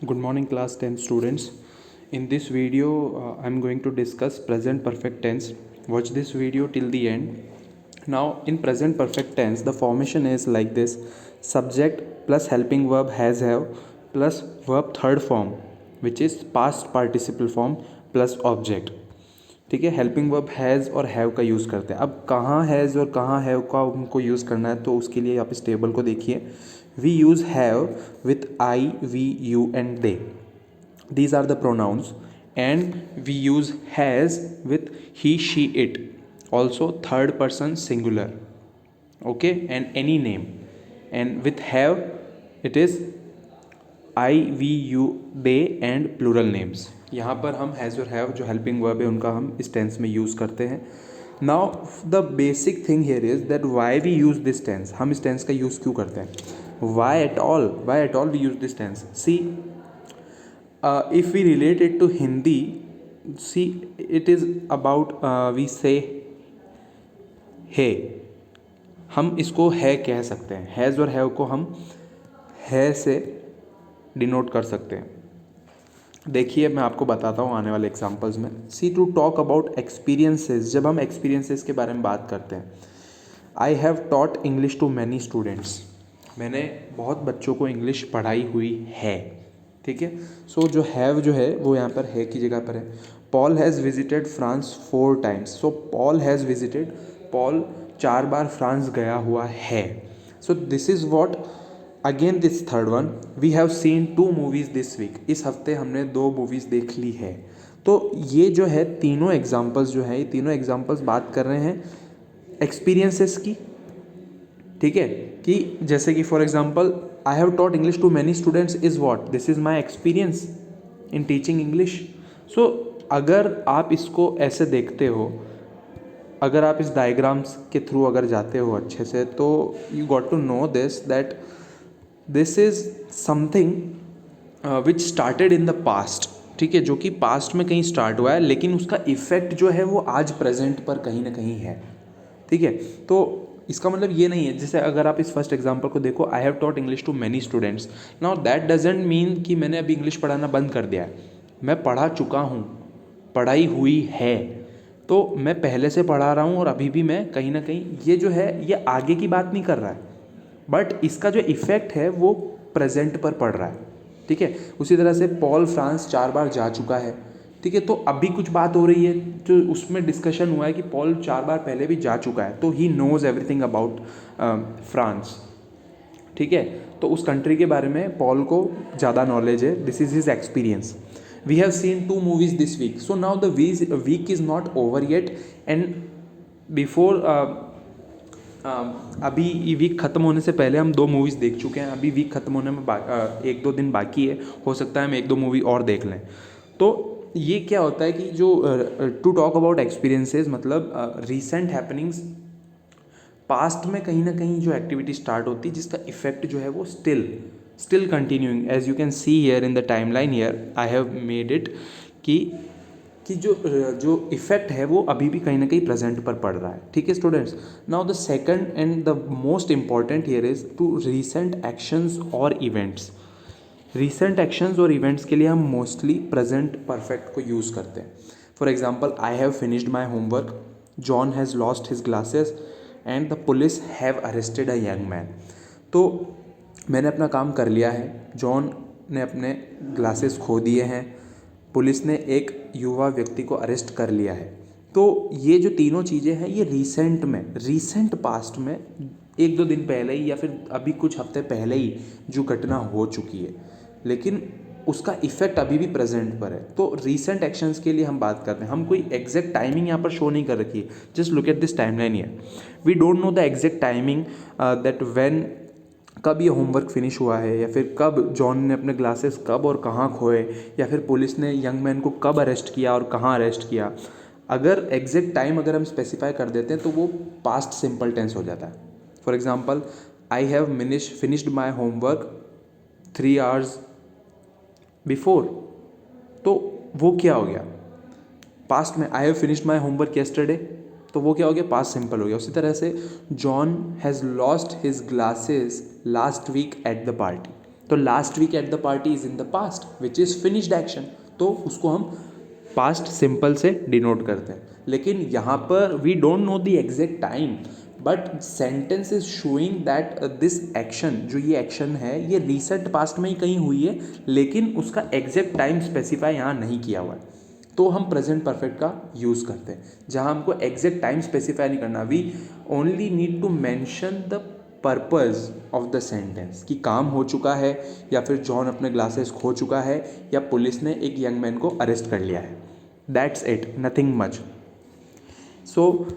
Good morning, class 10 students. In this video, I'm going to discuss present perfect tense. Watch this video till the end. Now, in present perfect tense, the formation is like this: subject plus helping verb has have plus verb third form, which is past participle form plus object. ठीक है, helping verb has और have का use करते हैं. अब कहाँ has और कहाँ हैव का उनको यूज़ करना है, तो उसके लिए आप इस टेबल को देखिए. We use have with I, we, you and they. These are the pronouns. And we use has with he, she, it. Also third person singular. Okay, and any name. And with have it is I, we, you, they and plural names. यहाँ पर हम has और have जो helping verb है उनका हम इस tense में यूज़ करते हैं. Now the basic thing here is that why we use this tense. हम इस टेंस का यूज़ क्यों करते हैं? Why at all we use this tense? See, if we relate it to Hindi, see, it is about we say है. हम इसको है कह सकते हैं. हैज़ और हैव को हम है से डिनोट कर सकते हैं. देखिए, मैं आपको बताता हूँ आने वाले एग्जांपल्स में. See, to talk about experiences. जब हम एक्सपीरियंसेस के बारे में बात करते हैं, I have taught English to many students. मैंने बहुत बच्चों को इंग्लिश पढ़ाई हुई है. ठीक है. सो जो हैव जो है वो यहाँ पर है की जगह पर है. Paul has visited France 4 times. So Paul has visited, Paul 4 बार फ्रांस गया हुआ है. So this is what. Again this third one, we have seen 2 movies this week. इस हफ्ते हमने 2 movies देख ली है. तो ये जो है तीनों एग्जाम्पल्स जो है, ये तीनों एग्जाम्पल्स बात कर रहे हैं एक्सपीरियंसेस की. ठीक है, कि जैसे कि for example I have taught English to many students is what, this is my experience in teaching English. So अगर आप इसको ऐसे देखते हो, अगर आप इस डायग्राम्स के थ्रू अगर जाते हो अच्छे से, तो you got to know this that this is something which started in the past. ठीक है, जो कि पास्ट में कहीं स्टार्ट हुआ है, लेकिन उसका इफ़ेक्ट जो है वो आज प्रेजेंट पर कहीं ना कहीं है. ठीक है, तो इसका मतलब ये नहीं है, जैसे अगर आप इस फर्स्ट एग्जांपल को देखो, I have taught English to many students. Now that doesn't mean कि मैंने अभी इंग्लिश पढ़ाना बंद कर दिया है. मैं पढ़ा चुका हूँ, पढ़ाई हुई है. तो मैं पहले से पढ़ा रहा हूँ और अभी भी मैं कहीं ना कहीं, ये जो है ये आगे की बात नहीं कर रहा है, बट इसका जो इफ़ेक्ट है वो प्रेजेंट पर पड़ रहा है. ठीक है. उसी तरह से पॉल फ्रांस 4 बार जा चुका है. ठीक है, तो अभी कुछ बात हो रही है जो उसमें डिस्कशन हुआ है कि पॉल 4 बार पहले भी जा चुका है, तो he knows everything about France. ठीक है, तो उस कंट्री के बारे में पॉल को ज़्यादा नॉलेज है. This is his experience. We have seen 2 movies this week. So now the week is not over yet, and before अभी ये वीक ख़त्म होने से पहले हम 2 movies देख चुके हैं. अभी वीक ख़त्म होने में 1-2 दिन बाकी है. हो सकता है हम 1-2 मूवी और देख लें. तो ये क्या होता है कि जो टू टॉक अबाउट एक्सपीरियंसेस मतलब रीसेंट हैपनिंग्स, पास्ट में कहीं ना कहीं जो एक्टिविटी स्टार्ट होती है जिसका इफेक्ट जो है वो still continuing. As you can see here in the time line here I have made it कि जो इफेक्ट है वो अभी भी कहीं ना कहीं प्रेजेंट पर पड़ रहा है. ठीक है students. Now the second and the most important here is to recent actions और इवेंट्स. रीसेंट एक्शंस और इवेंट्स के लिए हम मोस्टली प्रेजेंट परफेक्ट को यूज़ करते हैं. For example, I have finished my homework, John has lost his glasses and the police have arrested a young man. तो मैंने अपना काम कर लिया है, जॉन ने अपने ग्लासेस खो दिए हैं, पुलिस ने एक युवा व्यक्ति को अरेस्ट कर लिया है. तो ये जो तीनों चीज़ें हैं ये रीसेंट पास्ट में 1-2 दिन पहले ही या फिर अभी कुछ हफ्ते पहले ही जो घटना हो चुकी है, लेकिन उसका इफेक्ट अभी भी प्रेजेंट पर है. तो रीसेंट एक्शंस के लिए हम बात करते हैं. हम कोई एग्जैक्ट टाइमिंग यहाँ पर शो नहीं कर रखी है. Just look at this timeline here. We don't know the exact timing that when, कब ये होमवर्क फिनिश हुआ है, या फिर कब जॉन ने अपने ग्लासेस कब और कहाँ खोए, या फिर पुलिस ने यंग मैन को कब अरेस्ट किया और कहाँ अरेस्ट किया. अगर एग्जैक्ट टाइम अगर हम स्पेसिफाई कर देते हैं तो वो पास्ट सिंपल टेंस हो जाता है. For example, I have finished my homework 3 hours before. तो वो क्या हो गया पास्ट में. आई have finished my homework yesterday, तो वो क्या हो गया, पास्ट सिंपल हो गया. उसी तरह से John has lost his glasses last week at the party, तो last week at the party is in the past which is finished action, तो उसको हम पास्ट सिंपल से डिनोट करते हैं. लेकिन यहाँ पर we don't know the exact time, but sentence is showing that this action, जो ये एक्शन है ये रिसेंट पास्ट में ही कहीं हुई है, लेकिन उसका एग्जैक्ट टाइम स्पेसिफाई यहाँ नहीं किया हुआ है. तो हम प्रेजेंट परफेक्ट का यूज़ करते हैं, जहाँ हमको एग्जैक्ट टाइम स्पेसिफाई नहीं करना. We only need to mention the purpose of the sentence, कि काम हो चुका है, या फिर जॉन अपने ग्लासेस खो चुका है, या पुलिस ने एक यंग मैन को अरेस्ट कर लिया है. That's it, nothing much. So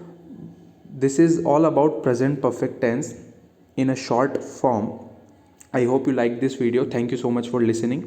this is all about present perfect tense in a short form. I hope you like this video. Thank you so much for listening.